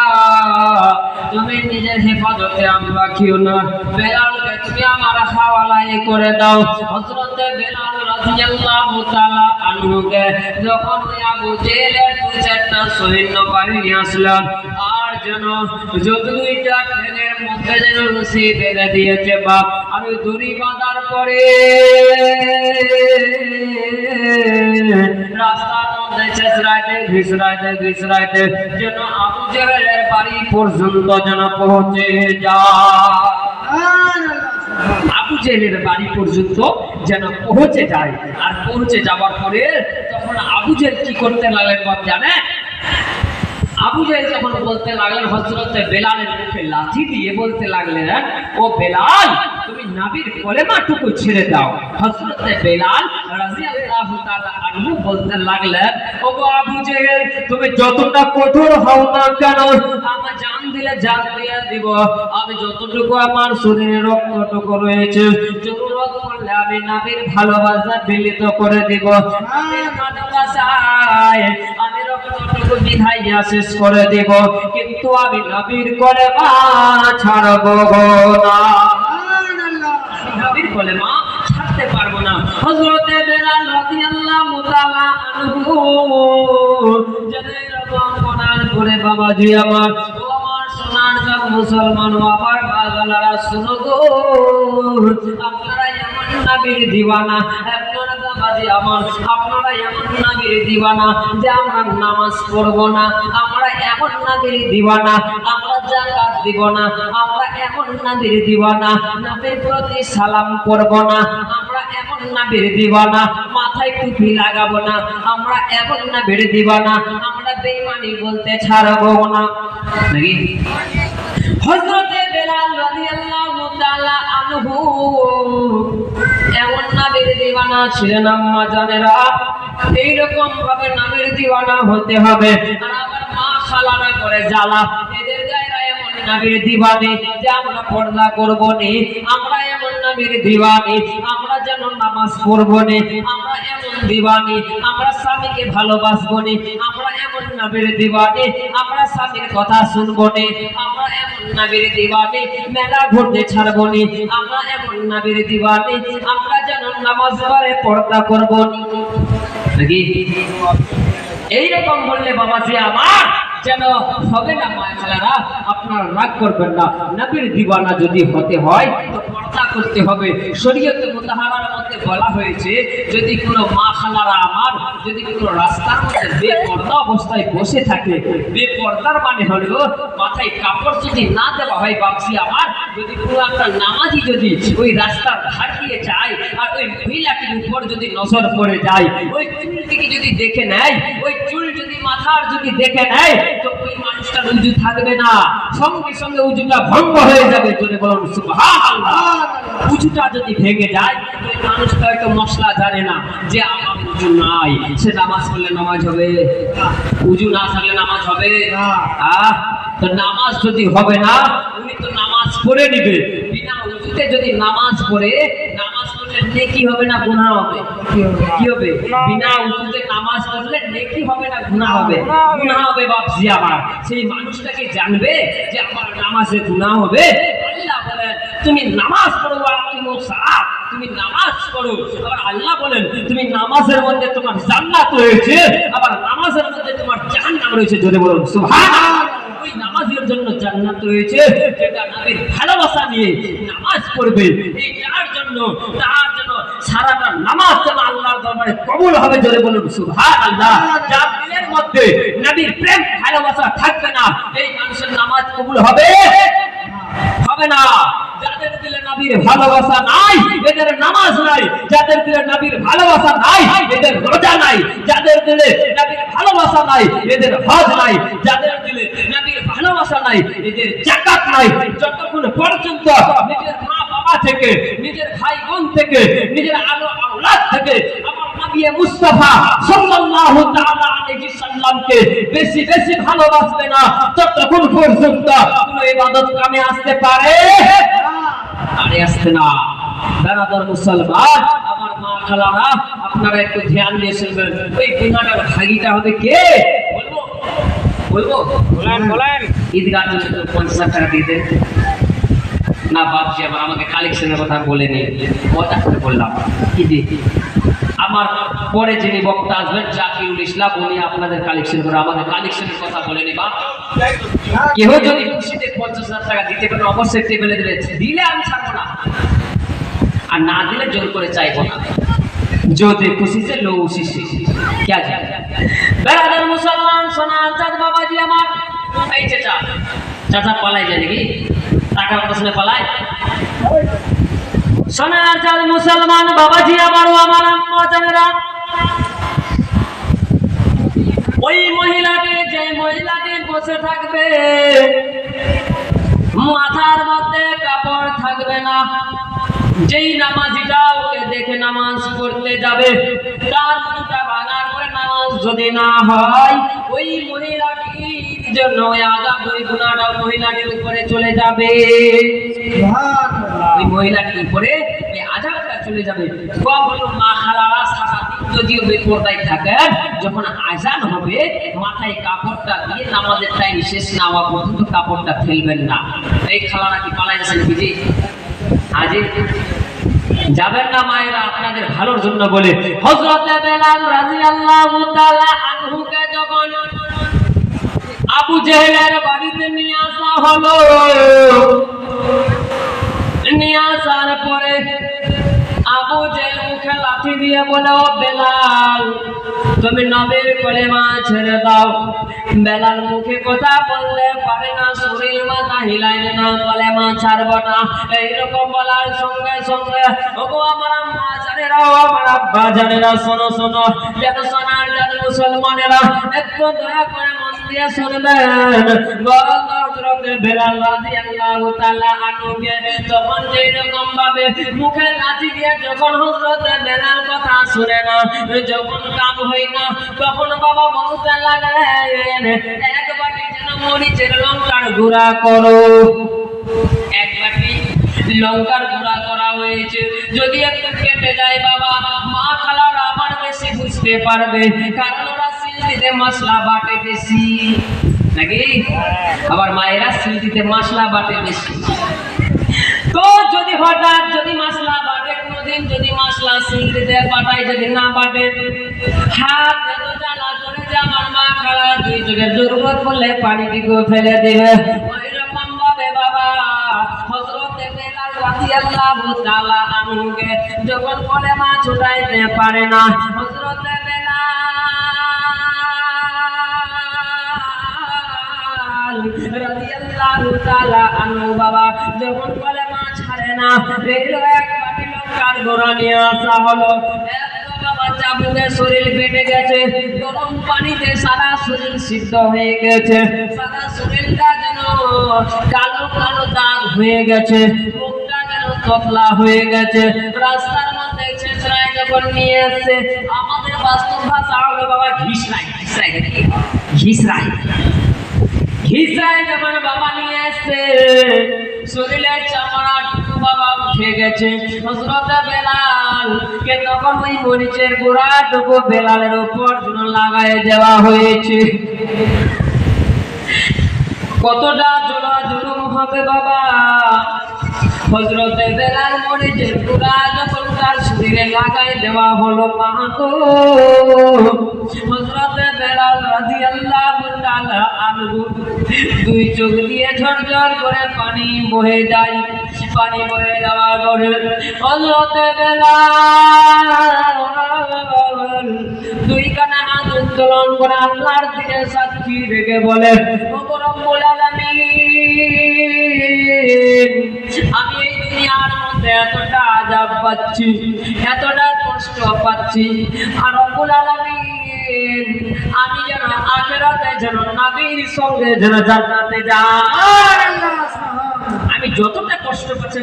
তুমি নিজের হেফাজতে আমি রাখিও না, বেলালকে তুমি আমার হাওয়ালায় করে দাও। হযরতে বেলাল রাদিয়াল্লাহু তাআলা আনহুকে যখন আবু জেহেলের চারটা সৈন্য বাহিনী আসলেন, আর যেন দুইটা ট্রেনের মধ্যে যেন রশি বেঁধে দিয়েছে বাপ, আর ওই দড়ি বাঁধার পরে রাস্তার মধ্যে ঘিসরাইতে যেন আবু জেহেলের বাড়ি পর্যন্ত যেন পৌঁছে যায়। আবু জেহেলের বাড়ি পর্যন্ত যেন পৌঁছে যায়। আর পৌঁছে যাওয়ার পরে তখন আবু জেহেল কি করতে লাগলেন বাপ জানে? আবু জেহেল যখন বলতে লাগলেন হযরতে বেলালের মুখে লাঠি দিয়ে বলতে লাগলেন, ও বেলাল তুমি নবীর কলেমাটুকু ছেড়ে দাও। হযরতে বেলাল রাদিয়াল্লাহু তাআলা আনহু বলতে লাগলেন, ওগো আবু জেহেল তুমি যতটা কঠোর হও না কেন, আমার জান দিলে জান দিয়ে দিব, আমি যতটুকু আমার শরীরে রক্তটুকু রয়েছে জরুরত পড়লে আমি নবীর ভালোবাসা বিলিত করে দিব, নবীর ভালোবাসায় আমি রক্তটুকু বিধাইয়া শেষ করে দিব, কিন্তু আমি নবীর কলেমা ছাড়ব না, নবীর কলেমা ছাড়তে পারবো না। হযরতে বেলাল রাদিয়াল্লাহু তাআলা আনহু যেন এরকম করার পরে বাবাজি আমার, ও আমার সোনার জগ মুসলমান বাবার বাগালারা শুনো গো, আপনারা এমন নবীর দিওয়ানা, আপনারা বাবাজি আমার আপনারা এমন নবীর দিওয়ানা যে আমরা নামাজ পড়বো না, আমরা এমন নবীর দিওয়ানা আমরা যাকাত দিব না, আমরা এমন নবীর দিওয়ানা নবীর প্রতি সালাম করব না, আমরা নবীর দিওয়ানা, মাথায় টুপি লাগাবো না, আমরা এমন নবীর দিওয়ানা, আমরা বেঈমানি বলতে ছাড়বো না। নাকি হযরতে বেলাল রাদিয়াল্লাহু তাআলা আনহু এমন নবীর দিওয়ানা ছিলেন আম্মা জানেরা। এইরকম ভাবে নবীর দিওয়ানা হতে হবে। আর আবার মা খালারা করে জ্বালা, এদের গায়রা এমন নবীর দিওয়ানি যে আমরা পর্দা করব নি, আমরা এমন নবীর দিওয়ানি আমরা যেন নামাজ পড়ব নি, আমরা এমন দিওয়ানি আমরা স্বামীকে ভালোবাসবো নি, আমরা এমন নবীর দিওয়ানি আমরা স্বামীর কথা শুনবো নি, আমরা এমন নবীর দিওয়ানি মেলা ঘুরতে ছাড়বো নি, আমরা এমন নবীর দিওয়ানি আমরা যেন নামাজ পড়ে পর্দা করব নি। নাকি এইরকম বললে বাবাজি আমার যেন হবে না। মা খালারা আপনারা রাগ করবেন না, নবীর দিওয়ানা যদি হতে হয় তো পর্দা করতে হবে। শরীয়তে মুতাহারার মধ্যে বলা হয়েছে যদি কোনো মা খালারা আমার যদি কোনো রাস্তার মধ্যে বেপর্দা অবস্থায় বসে থাকে, বেপর্দার মানে হলো মাথায় কাপড় যদি না দেওয়া হয় বাপসি আমার, যদি কোনো একটা নামাজি যদি ওই রাস্তার ধার দিয়ে যায় আর ওই মহিলাটির উপর যদি নজর পড়ে যায়, ওই চুলটিকে যদি দেখে নেয়, ওই চুল যদি মাথার যদি দেখে নেয় তো ওই মানুষটার উজু থাকবে না, সঙ্গে সঙ্গে উজুটা ভঙ্গ হয়ে যাবে। যদি বলুন সুবহানাল্লাহ। উজুটা যদি ভেঙে যায় ওই মানুষটা হয়তো মশলা জানে না যে আমার উজু নাই, সে নামাজ পড়লে নামাজ হবে? উজু না থাকলে নামাজ হবে? তো নামাজ যদি হবে না, উনি তো নামাজ পড়ে নিবে, বিনা উজুতে যদি নামাজ পড়ে, নামাজ পড়লে নেকি হবে না গুনাহ হবে? কি হবে? বিনা উজুতে নামাজ পড়লে নেকি হবে না গুনাহ হবে? গুনাহ হবে বাপজি আমার। সেই মানুষটাকে জানবে যে আমার নামাজে গুনাহ হবে। আল্লাহ বলেন তুমি নামাজ পড়ো, আকিমুস সালাত, তুমি নামাজ পড়ো। আবার আল্লাহ বলেন তুমি নামাজের মধ্যে তোমার জান্নাত রয়েছে, আবার নামাজের মধ্যে তোমার জাহান্নাম রয়েছে। জোরে বলুন সুবহানাল্লাহ। ওই নামাজের জন্য জান্নাত রয়েছে যেটা নবীর ভালোবাসা নিয়ে নামাজ পড়বে, এই তার জন্য সারাটা নামাজ যেন আল্লাহর দরবারে কবুল হবে। জোরে বলুন সুবহানাল্লাহ। যার দিলের মধ্যে নবীর প্রেম ভালোবাসা থাকবে না, এই মানুষের নামাজ কবুল হবে হবে না। যাদের দিলে নবীর ভালোবাসা নাই এদের নামাজ নাই, যাদের দিলে নবীর ভালোবাসা নাই এদের রোজা নাই, যাদের দিলে নবীর ভালোবাসা নাই এদের হজ নাই, যাদের দিলে নবীর ভালোবাসা নাই এদের যাকাত নাই। যতক্ষণ পর্যন্ত নিজের মা বাবা থেকে, নিজের ভাই বোন থেকে, নিজের আওলাদ থেকে আমার নবী মুস্তাফা সাল্লাল্লাহু তাআলা আলাইহি সাল্লামকে বেশি বেশি ভালোবাসবে না, ততক্ষণ পর্যন্ত কোনো ইবাদত কামে আসতে পারে আরে আসতে না। বেরাদার মুসলমান আমার মা খালারা আপনারা একটু ধ্যান দিয়ে শুনবেন। ওই গুনাহটার ভাগীটা হবে কে? বলবো বলবো বলেন। ঈদগাহ জন্য 50 টাকা দিয়ে দেন না বাপজি আমার, আমাকে কালেকশনের কথা বলেনি, মজা করে বললাম। কি দি আমার পরে যিনি বক্তা আসবেন জাকিরুল ইসলাম, উনি আপনাদের কালেকশন করে, আমাদের কালেকশনের কথা বলেনি। বা কেউ যদি খুশিতে 50,000 টাকা দিতে পারেন অবশ্যই টেবিলে দিলে, দিলে আমি ছাড়বো না, আর না দিলে জোর করে চাইবো না। যদি খুশি সে লো উসি সে क्या जाए। বেরাদার মুসলমান সোনার চাঁদ বাবাজি আমার, এই চাচা চাচা পালাই যায় নাকি? টাকার প্রশ্নে পালায়? সোনার চাঁদ মুসলমান বাবাজি আমারও আমার আম্মা জানেরা, ওই মহিলাকে যে মহিলাকে বসে থাকবে মাথার মধ্যে কাপড় থাকবে না, যেই নামাজিটা ওকে দেখে নামাজ পড়তে যাবে তার মুখটা ভাঙা করে নামাজ যদি না হয় ওই মহিলাটির জন্য আযাব, ওই গুনাহটা মহিলাটির উপরে চলে যাবে। ওই মহিলাটির উপরে এই আযাবটা চলে যাবে। কখনো মা খালারা সারা দিন যদিও বেপরদায় থাকেন, যখন আযান হবে মাথায় কাপড়টা দিয়ে নামাজের টাইম শেষ না হওয়া পর্যন্ত কাপড়টা ফেলবেন না। এই খালারা কি পালাই যাচ্ছেন বুঝি? আজই যাবেন না মায়েরা, আপনাদের ভালোর জন্য বলে। হযরতে বেলাল রাদিয়াল্লাহু তাআলা আনহুকে যখন আবু জেহেলের বাড়িতে নিয়ে আসা হলো, নিয়ে আসার পরে আবু জেহেল মুখে লাঠি দিয়ে বলে, ও বেলাল তুমি নবীর কলেমা ছেড়ে দাও। বেলাল মুখে কথা বললে পারে না, শরীর মাথা হিলাইলে না, কলেমা ছাড়ব না। এইরকম বলার সঙ্গে সঙ্গে ওগো আমার মা জানেরা, ও আমার আব্বা জানেরা, শোনো শোনো, যেন শোনার যেন মুসলমানেরা একটু দয়া করে মন দিয়ে শুনবেন। হযরত বেলাল রাদিয়াল্লাহু তাআলা আনহুকে তখন যেরকম ভাবে মুখে লাঠি দিয়ে যখন হযরত বেলাল কথা শুনে না, যখন কাম হয় না, তখন বাবা বলতে লাগলেন, এক বাটি যেন মরিচের লঙ্কার গুঁড়া করো। এক বাটি লঙ্কার গুঁড়া করা হয়েছে। যদি একটু কেটে যায় বাবা, মা খালারা আমার বেশি বুঝতে পারবে, কারণ ওরা সিলটিতে মশলা বাটে বেশি নাকি, আবার মায়েরা সিলটিতে মশলা বাটে বেশি। তো যদি হঠাৎ যদি মশলা বাটে কোনোদিন, যদি মশলা সিলটিতে বাটায়, যদি না বাটে, হাত এত জ্বালা করে যে আমার মা খালা দুই চোখের জরুরত করলে পানিটিকে ফেলে দেবে। ওইরকম ভাবে বাবা হযরত বেলাল রাদিয়াল্লাহু তাআলা আনহুকে যখন কলেমা ছুটাইতে পারে না, হযরত রাদিয়াল্লাহু তাআলা আনহু বাবা যখন কলেমা ছাড়ে না, এইলো এক বাটি লঙ্কার গুঁড়া নিয়ে আসা হলো। বাবা চাবুকে শরীর ফেটে গেছে, গরম পানিতে সারা শরীর সিদ্ধ হয়ে গেছে, সারা শরীরটা যেন কালো কালো দাগ হয়ে গেছে, মুখটা যেন ততলা হয়ে গেছে। রাস্তার মধ্যে ছেঁচড়ায় যখন নিয়ে এসছে, আমাদের বাস্তব ভাষা হলো বাবা ঘিসরাই, ঘিসরাই ঘিসরাই ঘিসরাই যখন বাবা নিয়ে এসছে, শরীরের চামড়াটুকু বাবা উঠে গেছে। হযরত বেলাল কে তখন ওই মরিচের গুঁড়াটুকু বেলালের উপর যেন লাগাই দেওয়া হয়েছে। কতটা জুলুম হবে বাবা। হযরত বেলাল মরিচের গুঁড়া যখন তার শরীরে লাগাই দেওয়া হলো, মা গো হযরত বেলাল রাদিয়াল্লাহু তাআলা আনহু দুই চোখ দিয়ে ঝরঝর করে পানি বহে যায়। পানি বহে যাওয়ার পরে হযরত বেলাল দুই কানে হাত উত্তোলন করে আল্লাহর দিকে সাক্ষী রেখে বলে, ও রব্বুল আলামিন, আমি এই দুনিয়ার মধ্যে এতটা আযাব পাচ্ছি, এতটা কষ্ট পাচ্ছি, আর রব্বুল আলামিন আমি যেন আখিরাতে যেন নবীর সঙ্গে যেন জান্নাতে যাই। আমি যতটা কষ্ট পাচ্ছি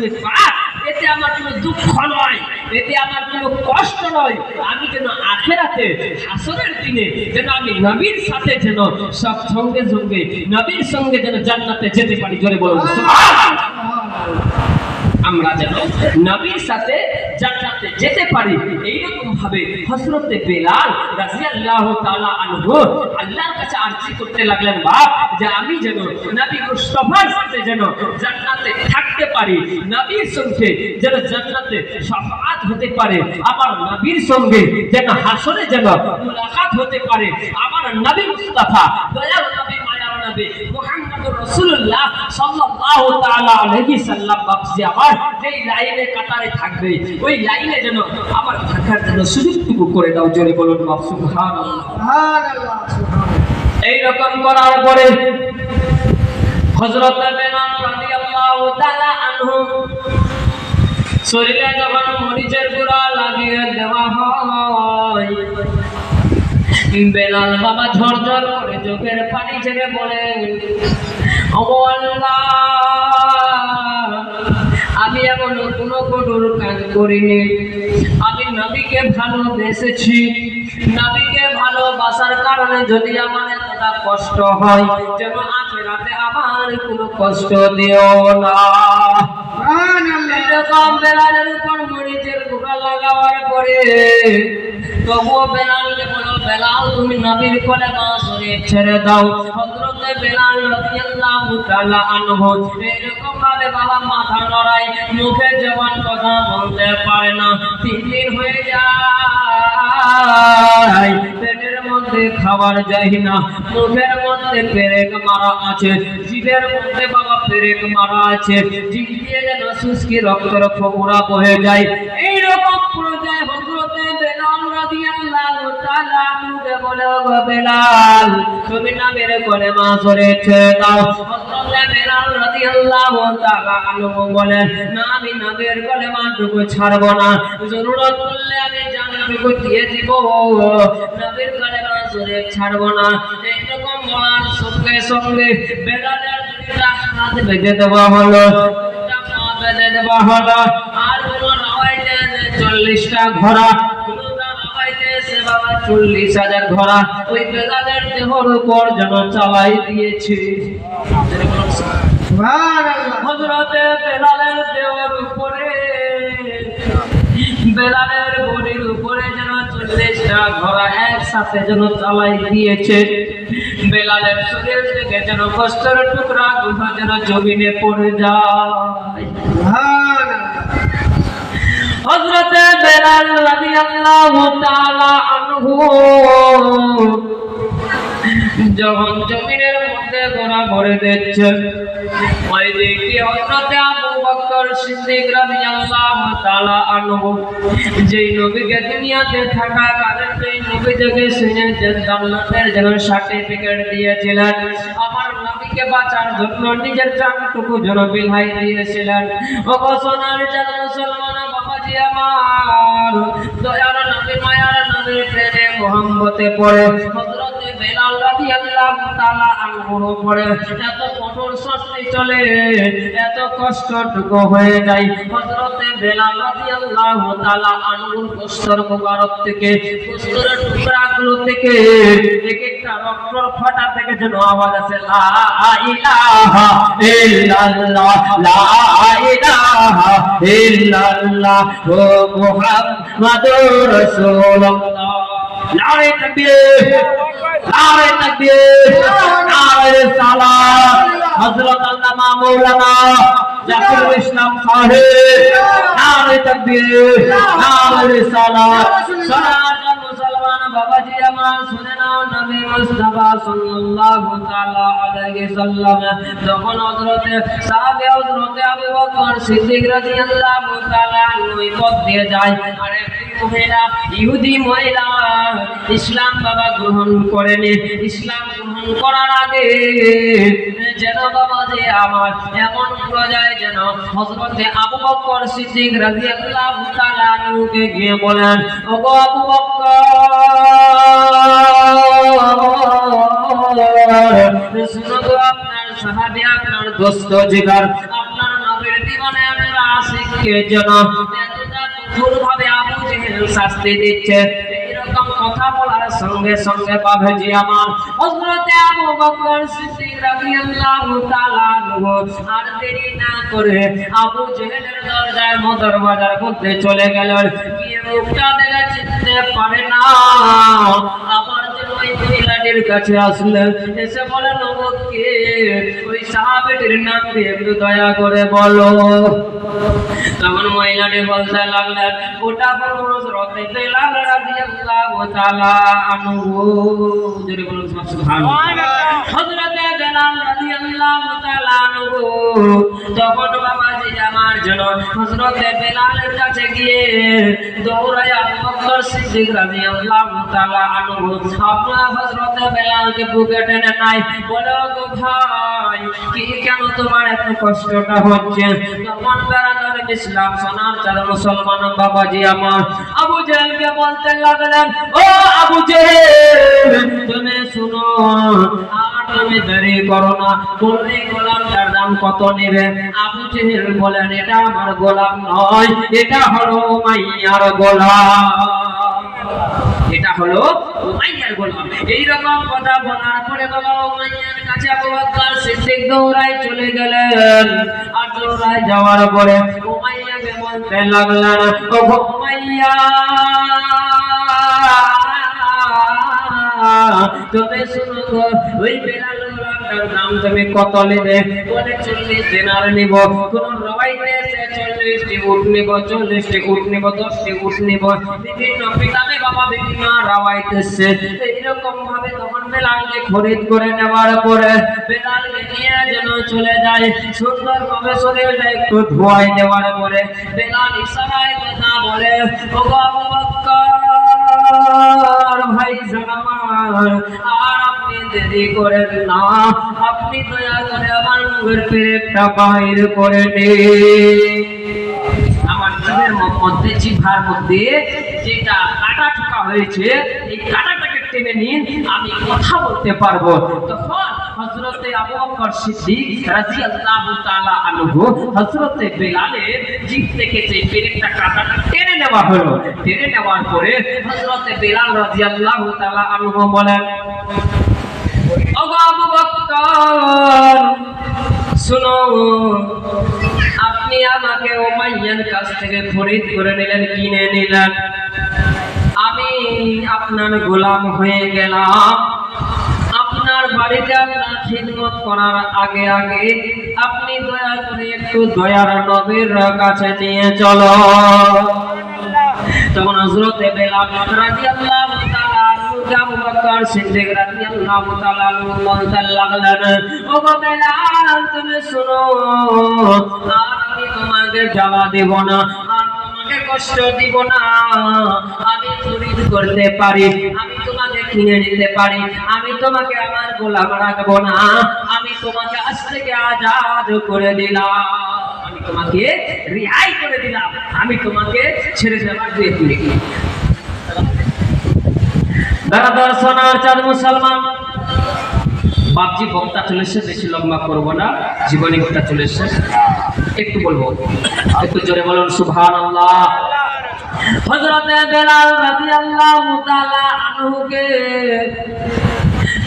এতে আমার কোনো দুঃখ নয়, এতে আমার কোনো কষ্ট নয়, আমি যেন আখিরাতে হাসরের দিনে যেন আমি নবীর সাথে যেন সব সঙ্গে সঙ্গে নবীর সঙ্গে যেন জান্নাতে যেতে পারি। জোরে বলুন আমরা যেন নবীর সাথে জান্নাতে যেতে পারি। এইরকম ভাবে হযরত বেলাল রাদিয়াল্লাহু তাআলা আনহু আল্লাহর কাছে আরজি করতে লাগলেন, বাপ যে আমি যেন নবী মুস্তাফার সাথে যেন জান্নাতে থাকতে পারি, নবীর সঙ্গে যেন জান্নাতে শাফাআত হতে পারে, আমার নবীর সঙ্গে যেন হাসরে যেন মুলাকাত হতে পারে। আমার নবী মুস্তাফা দয়াল নবী মায়ার নবী মুহাম্মদুর রাসূলুল্লাহ সাল্লাল্লাহু তাআলা আলাইহি সাল্লাম বাপজি আমার যেই লাইনে কাতারে থাকবে, ওই লাইনে যেন আমার থাকার জন্য সুযোগটুকু করে দাও। জোরে বলুন সুবহানাল্লাহ, সুবহানাল্লাহ। এইরকম করার পরে হযরত বেলাল রাদিয়াল্লাহু তাআলা আনহু শরীরে যখন মরিচের গুঁড়া লাগিয়ে দেওয়া হয়, বেলাল বাবা ঝরঝর করে চোখের পানি ছেড়ে বলে, ও আল্লাহ, আমি এমন কোনো কঠোর কাজ করিনি, আমি নবীকে ভালোবেসেছি, নবীকে ভালোবাসার কারণে যদি আমার এতটা কষ্ট হয়, যেন আখিরাতে আমার কোনো কষ্ট দিও না। এরকম বেলালের উপর মরিচের গুঁড়া লাগাবার পরে তবুও বেলালকে বলো, বেলাল তুমি নবীর কলেমা শরীফ ছেড়ে দাও। হযরত বেলাল রাদিয়াল্লাহু তাআলা আনহু এরকম ভাবে বাবা মাথা নড়ায়, মুখে জবান কথা বলতে পারে না, 3 দিন হয়ে যায়, পেটের মধ্যে খাবার যায় না, মুখের মধ্যে পেরেক মারা আছে, জিভের মধ্যে বাবা পেরেক মারা আছে, জিভ দিয়ে যেন শুষ্কি রক্তের ফোঁটা বহে যায়। এইরকম পর্যায়ে হযরত গো বেলাল তুমি নবীর কলেমা পড়েছে দাও। হযরত বেলাল রাদিয়াল্লাহু তাআলা আনহু বলেন না আমি নবীর কলেমাটুকু ছাড়ব না, জরুরত পড়লে আমি জানটুকু দিয়ে দিব, নবীর কলেমা পড়ে ছাড়ব না। এইরকম বলার সঙ্গে সঙ্গে বেলালের দুইটা হাত বেঁধে দেওয়া হলো, দুইটা পা বেঁধে দেওয়া হলো। আর কোন রাওয়াইতে 40টা ঘোড়া, কোন রাওয়াইতে সে বাবা 40,000 ঘোড়া ওই বেলালের দেহর উপর যেন চালাই দিয়েছে। হযরতে বেলালের দেহর উপরে, বেলালের বডির উপরে যেন 40টা ঘোড়া একসাথে যেন চালাই দিয়েছে। বেলালের শরীর থেকে যেন কষ্টের টুকরা গুলো যেন জমিনে পড়ে যায়। হযরতে বেলাল রাদিয়াল্লাহু তাআলা আনহু যখন জমিনের মধ্যে ঘোড়া ভরে দিচ্ছে, ওই দিকে হযরতে আবু বকর সিদ্দিক রাদিয়াল্লাহু তাআলা আনহু যেই নবীকে দুনিয়াতে থাকা কালের সেই নবী থেকে শুনেছেন জান্নাতের যেন সার্টিফিকেট দিয়েছিলেন, আমার নবীকে বাঁচার জন্য নিজের জানটুকু যেন বিলাই দিয়েছিলেন। ওগো সোনার জান মুসলমান বাবাজি আমার, দয়ার নবী মায়ার নবী প্রেমে মোহাম্মতে পড়ে হযরতে বেলাল রাদিয়াল্লাহু তাআলা আনহুর উপরে এত কঠোর শাস্তি চলে, এত কষ্টটুকু হয়ে যায়। হযরতে বেলাল রাদিয়াল্লাহু তাআলা আনহুর কষ্টের মুবারক থেকে, কষ্টের টুকরাগুলো থেকে এক একটা রক্তর ফোঁটা থেকে যেন আওয়াজ আসে লা ইলাহা ইল্লাল্লাহ, লা ইলাহা ইল্লাল্লাহ ও মুহাম্মাদুর রাসূলুল্লাহ। নারে তাকবীর, নারে তাকবীর, নারে রিসালাত। হযরত আল্লামা মাওলানা জাকিরুল ইসলাম সাহেব, নারে তাকবীর, নারে রিসালাত। সারা মুসলমান বাবাজি আমার শুনে নাও, নবী মুস্তাফা সাল্লাল্লাহু তাআলা আলাইহি সাল্লাম যখন হযরতে সাহাবে হযরতে আবু বকর সিদ্দিক রাদিয়াল্লাহু তাআলা ওই পথ দিয়ে যায়, আর একটি মহিলা, ইহুদি মহিলা ইসলাম বাবা গ্রহণ করেনি। ইসলাম গ্রহণ করার আগে যেন বাবা যে আমার এমন পর্যায়ে যেন হযরতে আবু বকর সিদ্দিক রাদিয়াল্লাহু তাআলা আনহুকে গিয়ে বলেন, ওগো আবু বকর, শুনো গো আপনার সাহাবী, আপনার দোস্ত জিগার, আপনার নবীর দিওয়ানা আপনার আশিককে যেন এতটা কঠোরভাবে আবু জেহেল শাস্তি দিচ্ছে। এরকম কথা বলার সঙ্গে সঙ্গে বাবাজি আমার হযরতে আবু বকর সিদ্দিক রাদিয়াল্লাহু তাআলা আনহু আর দেরি না করে আবু জেহেলের দরজার দরওয়াজার মধ্যে চলে গেলেন। গিয়ে মুখটা দেখে চিনতে পারে না, আবার যে ওই মহিলাটির কাছে আসলেন, এসে বলেন ওগো কে, ওই সাহাবীটির নাম দিয়ে একটু দয়া করে বলো। তখন মহিলাটি বলতে লাগলেন, ওটা হলো হযরতে বেলাল রাদিয়াল্লাহু তাআলা আনহু। জোরে বলুন সুবহানাল্লাহ। হযরতে বেলাল রাদিয়াল্লাহু তাআলা আনহু তখন বাবাজি আমার জন্য হযরতে বেলালের কাছে গিয়ে দৌড়ায় আবু বকর সিদ্দিক রাদিয়াল্লাহু তাআলা আনহু আপনার হযরতে বেলালকে বুকে টেনে নাই, বলে গো ভাই কি কেন তোমার এত কষ্টটা হচ্ছে? তখন বেলাল ইসলাম সোনার চার মুসলমান বাবাজি আমার আবু জেহেলকে বলতে লাগলেন, ও আবু জেহেল তুমি শুনো, আর তুমি দেরি করো না, বললে গোলামটার দাম কত নেবে? আবু জেহেল বলেন, এটা আমার গোলাম নয়, এটা হলো উমাইয়ার গোলাম, এটা হলো উমাইয়ার গোলাম। এইরকম কথা বলার পরে বাবা উমাইয়ার কাছে আবু বকর সিদ্দিক দৌড়ায় চলে গেলেন। আর দৌড়ায় যাওয়ার পরে উমাইয়াকে বলতে লাগলেন, ও উমাইয়া তুমি শুনো তো, ওই বেলাল গোলামটার দাম তুমি কত নেবে? বলে 40 দিনার নিব। কোন রওয়াইতে আছে 40টি উট নিব, 40টি উট নিব, 10টি উট নিব, বিভিন্ন কিতাবে বাবা বিভিন্ন রওয়াইতে আছে। এইরকম ভাবে তখন বেলালকে খরিদ করে নেওয়ার পরে বেলালকে নিয়ে যেন চলে যায়, সুন্দরভাবে শরীরটা একটু ধোয়াই দেওয়ার পরে বেলাল ইশারায় কথা বলে, ওগো আবু বকর ভাই আমার, আর আপনি দেরি করেন না, আপনি দয়া করে আমার মুখের পেরেকটা বাইর করে দিন। আমার জিভের মধ্যে, জিভার মধ্যে যেটা কাটা ঠোকা হয়েছে, এই কাটাটাকে টেনে নিন, আমি কথা বলতে পারবো। তখন হযরতে আবু বকর সিদ্দিক রাদিয়াল্লাহু তাআলা আনহু হযরতে বেলালের জিভ থেকে যে পেরেকটা কাটাটা টেনে নেওয়া হলো। টেনে নেওয়ার পরে হযরতে বেলাল রাদিয়াল্লাহু তাআলা আনহু বলেন, ওগো আবু বকর শুনো, আপনি আমাকে উমাইয়ার কাছ থেকে খরিদ করে নিলেন, কিনে নিলেন, আমি আপনার গোলাম হয়ে গেলাম। আপনার বাড়িতে আপনার খিদমত করার আগে আগে আপনি দয়া করে একটু দয়ার নবীর কাছে নিয়ে চলো। তখন হযরতে বেলাল রাদিয়াল্লাহু তাআলা আবু বকর সিদ্দিক রাদিয়াল্লাহু তাআলা আনহু বলতে লাগলেন, ওগো বেলাল তুমি শুনো, আর আমি তোমাকে জ্বালা দেব না, আর তোমাকে কষ্ট দিব না। আমি খরিদ করতে পারি, আমি তোমাকে কিনে নিতে পারি, আমি তোমাকে আমার গোলাম রাখবো না, আমি তোমাকে আজ থেকে আজাদ করে দিলাম, আমি তোমাকে রিহাই করে দিলাম, আমি তোমাকে ছেড়ে দেওয়ার দিয়ে দিলাম। দাদা সোনার চাঁদ মুসলমান বাপজি, বক্তা চলে এসে, বেশি লম্বা করবো না, জীবনী বক্তা চলে এসে, একটু বলবো, একটু জোরে বলুন সুবহানাল্লাহ। হযরতে বেলাল রাদিয়াল্লাহু তাআলা আনহুকে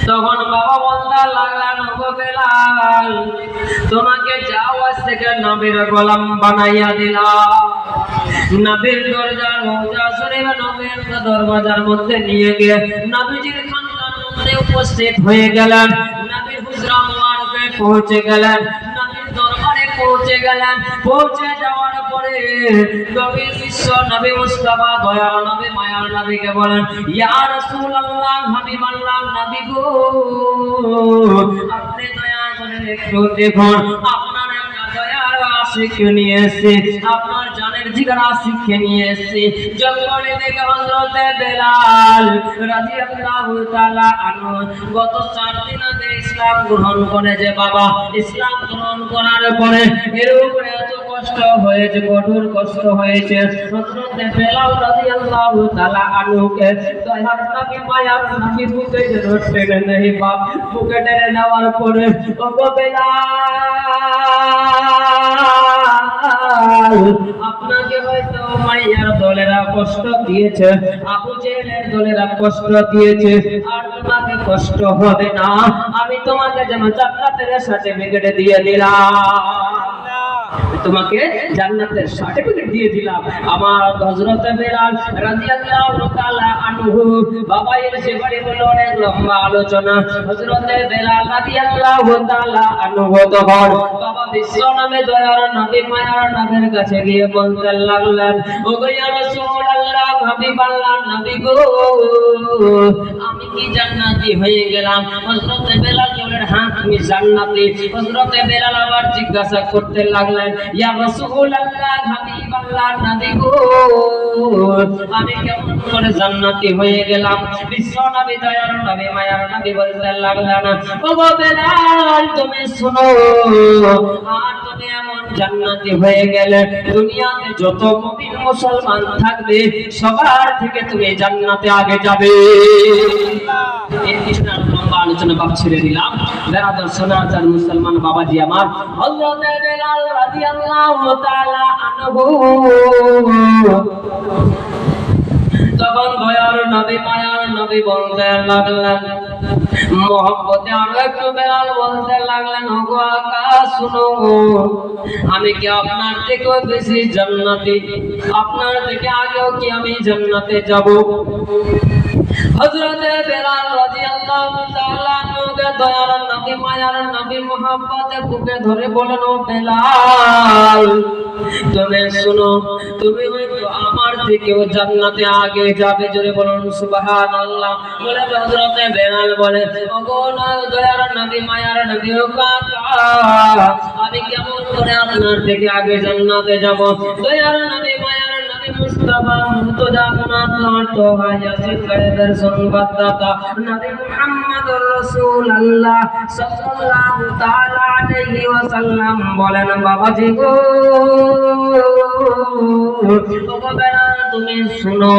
তখন বাবা বলতে লাগলেন, ওগো বেলাল তোমাকে যাও আজ থেকে নবীর গোলাম বানাইয়া দিলাম। নবীর দরজার রওজা শরীফ, নবীর দরওয়াজার মধ্যে নিয়ে গিয়ে নবীজির খানকার মধ্যে উপস্থিত হয়ে গেলেন, নবীর হুজরা মুবারকে পৌঁছে গেলেন, নবীর দরবারে পৌঁছে গেলেন। পৌঁছে যাওয়ার পরে নবী বিশ্ব নবী মুস্তাফা দয়ার নবী মায়ার নবীকে বলেন, ইয়া রাসূলুল্লাহ, হাবিবাল্লাহ নবী গো, আপনি দয়া করে একটু দেখুন, আপনার একটা দয়ার আশিক নিয়ে এসেছি, আপনার জানের জিগার আশিককে নিয়ে এসেছি। যখন দেখে হযরতে বেলাল রাদিয়াল্লাহু তাআলা আনহু গত 4 দিন আগে ইসলাম গ্রহণ করেছে। বাবা, ইসলাম গ্রহণ করার পরে এর উপরে এত কষ্ট হয়েছে, কঠোর কষ্ট হয়েছে। হযরতে বেলাল রাদিয়াল্লাহু তাআলা আনহুকে দয়ার নবী মায়ার নবী বুকে টেনে নেই, বাপ বুকে টেনে নেওয়ার পরে, ওগো বেলাল আপনাকে হয়তো মাইয়ার দলেরা কষ্ট দিয়েছে, আবু জেহেলের দলেরা কষ্ট দিয়েছে, আর তোমাকে কষ্ট হবে না, আমি তোমাকে যেন জান্নাতের সার্টিফিকেট দিয়ে দিলাম, তোমাকে জান্নাতের সার্টিফিকেট দিয়ে দিলাম। আমার হযরতে বেলাল রাদিয়াল্লাহু তাআলা আনহু, বাবা এর সেবারে হলো অনেক লম্বা আলোচনা। হযরতে বেলাল রাদিয়াল্লাহু তাআলা আনহু তখন বাবা বিশ্ব নামে দয়ার নবী মায়ার নবীর কাছে গিয়ে বলতে লাগলেন, ওগো ইয়া রাসূলুল্লাহ, হাবিবাল্লাহ নবী গো, আমি কি জান্নাতি হয়ে গেলাম? হযরতে বেলাল বলেন, হ্যাঁ তুমি জান্নাতি। হযরতে বেলাল আবার জিজ্ঞাসা করতে লাগলেন, ইয়া রাসূলুল্লাহ, হাবিবাল্লাহ নবী গো, আমি কেমন করে জান্নাতি হয়ে গেলাম? বিশ্ব নবী দয়ার নবী মায়ার নবী বলতে লাগলেন, ওগো বেলাল তুমি শুনো, আর তুমি এমন জান্নাতি হয়ে গেলে দুনিয়াতে যত মুমিন মুসলমান থাকবে সবার থেকে তুমি জান্নাতে আগে যাবে। এই কৃষ্ণার লম্বা আলোচনা বাপ ছেড়ে দিলাম। বেরাদার সোনার মুসলমান বাবাজি আমার, হযরতে বেলাল রাদিয়াল্লাহু তাআলা আনহু তখন দয়ার নবী মায়ার নবী বলতে লাগলেন, মোহাম্মতে আরো একটু বেলাল বলতে লাগলেন, ওগো আকা শুনো, আমি কি আপনার থেকেও বেশি জান্নাতি? আপনার থেকে আগেও কি আমি জান্নাতে যাব? হযরতে বেলাল রাদিয়াল্লাহু তাআলা আনহুকে দয়ার নবী মায়ার নবী মুহাম্মদে বুকে ধরে বলেন, ও বেলাল তুমি শুনো, তুমি হয়তো আমার থেকেও জান্নাতে আগে যাবে। জোরে বলুন সুবহানাল্লাহ। বলে হযরতে বেলাল বলে, ওগো দয়ার নবী মায়ার নবী, ও কাকা, আমি কেমন করে আপনার থেকে আগে জান্নাতে যাব? দয়ার নবী মায়ার নবী মুস্তাফা মুর্তজা মুনাক্কার তোহা ইয়াসিন গায়েবের সংবাদদাতা নবী মুহাম্মদুর রাসূলুল্লাহ সাল্লাল্লাহু তাআলা আলাইহি ওয়াসাল্লাম বলেন, বাবাজি গো, তুমি শুনো,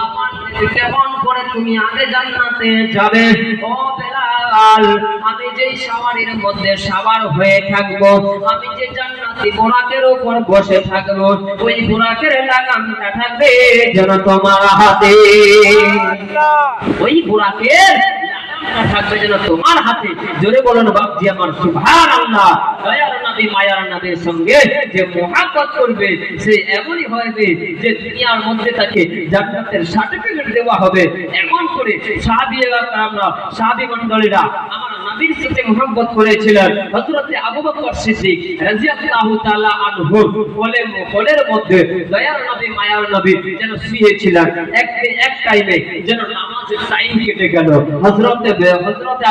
আমার কেমন করে তুমি আগে জান্নাতে যাবে। ও বেলাল, আমি যেই সাওয়ারির মধ্যে সাওয়ার হয়ে থাকবো, আমি যে জান্নাতি বুরাকের উপর বসে থাকবো, ওই বুরাকের লাগামটা থাকবে যেন তোমার হাতে। ওই বুরাকের থাকবে যেন তোমার হাতে। জোরে বলুন বাপজি আমার সুবহানাল্লাহ। দয়ার নবী মায়ার নবীর সঙ্গে যে মুহাব্বত করবে সে এমনই হবে যে দুনিয়ার মধ্যে তাকে জান্নাতের সার্টিফিকেট দেওয়া হবে। এমন করে সাহাবী মণ্ডলীরা আমার নবীর সাথে মুহাব্বত করেছিলেন। হযরত আবু বকর সিদ্দিক রাদিয়াল্লাহু তাআলা আনহু কোলের মধ্যে দয়ার নবী মায়ার নবী যেন শুয়েছিলেন। এক টাইমে যেন নামাজের টাইম কেটে গেল। হযরত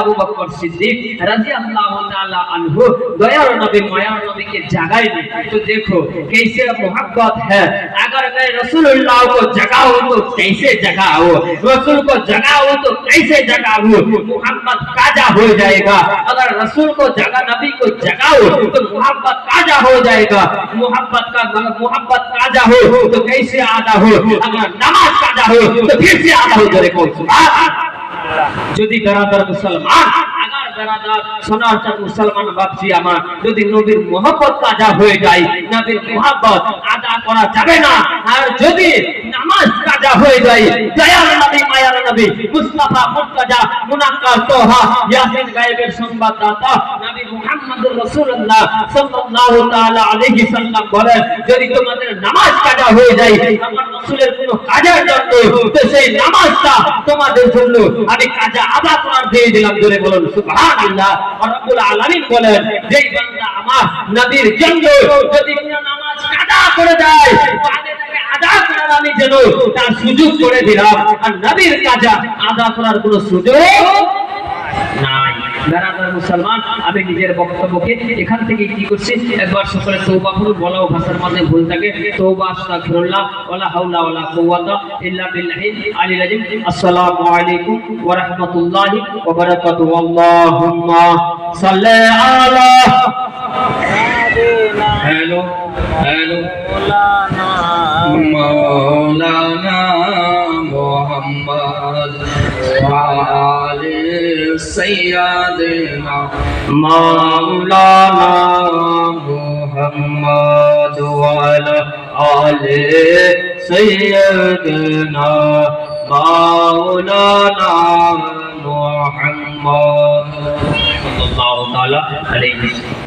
আবু বকর সিদ্দিক রাদিয়াল্লাহু তাআলা আনহু दयार नबी मायार नबी के जगाएंगे। तो देखो कैसे मोहब्बत है। अगर मैं रसूलुल्लाह को जगाऊं तो कैसे जगाओ, रसूल को जगाओ तो कैसे जगाओ, मोहब्बत काजा हो जाएगा। अगर रसूल को जगा नबी को जगाओ तो मोहब्बत काजा हो जाएगा। मोहब्बत काजा हो तो कैसे आधा हो, अगर नमाज काजा हो तो फिर से आधा हो जाए। যদি বেরাদার মুসলমান, আগার বেরাদার সোনার চাঁদ মুসলমান বাপজি আমার, যদি নবীর মোহব্বত কাজা হয়ে যায়, নবীর মোহব্বত আদা করা যাবে না। আর যদি নামাজ কাজা হয়ে যায়, দয়ার নবী মায়ার নবী মুস্তাফা মুর্তজা মুনাক্কার তোহা ইয়াসিন গায়েবের সংবাদদাতা নবী মুহাম্মদুর রাসূলুল্লাহ সাল্লাল্লাহু তাআলা আলাইহি সাল্লাম বলেন, যদি তোমাদের নামাজ কাজা হয়ে যায় আমার রাসূলের কোনো কাজের জন্য, তো সেই নামাজটা তোমাদের জন্য আমি কাজা আদা করার দিয়ে দিলাম। জোরে বলুন সুবহানাল্লাহ। রব্বুল আলামিন বলেন, যেই বান্দা আমার নবীর জন্য যদি নামাজ কাজা করে দেয়, আগে থেকে আদা করার আমি যেন তার সুযোগ করে দিলাম। আর নবীর কাজা আদা করার কোনো সুযোগ নাই। বেরাদার মুসলমান, আমি নিজের বক্তব্যকে এখান থেকে কি করছি, একবার সকলে তওবা করুন। বলাও ভাষার মধ্যে ভুল থাকে, তওবা আস্তাগফিরুল্লাহ ওয়ালা হাওলা ওয়ালা কুওয়াতা ইল্লা বিল্লাহিল আলিল আযীম। আসসালামু আলাইকুম ওয়া রাহমাতুল্লাহি ওয়া বারাকাতুহু। আল্লাহুম্মা সাল্লি আলা হ্যালো মাওলানা মুহাম্মদ ওয়া আলি سيدنا مولانا محمد وعلى آل سيدنا مولانا محمد صلى الله عليه وسلم।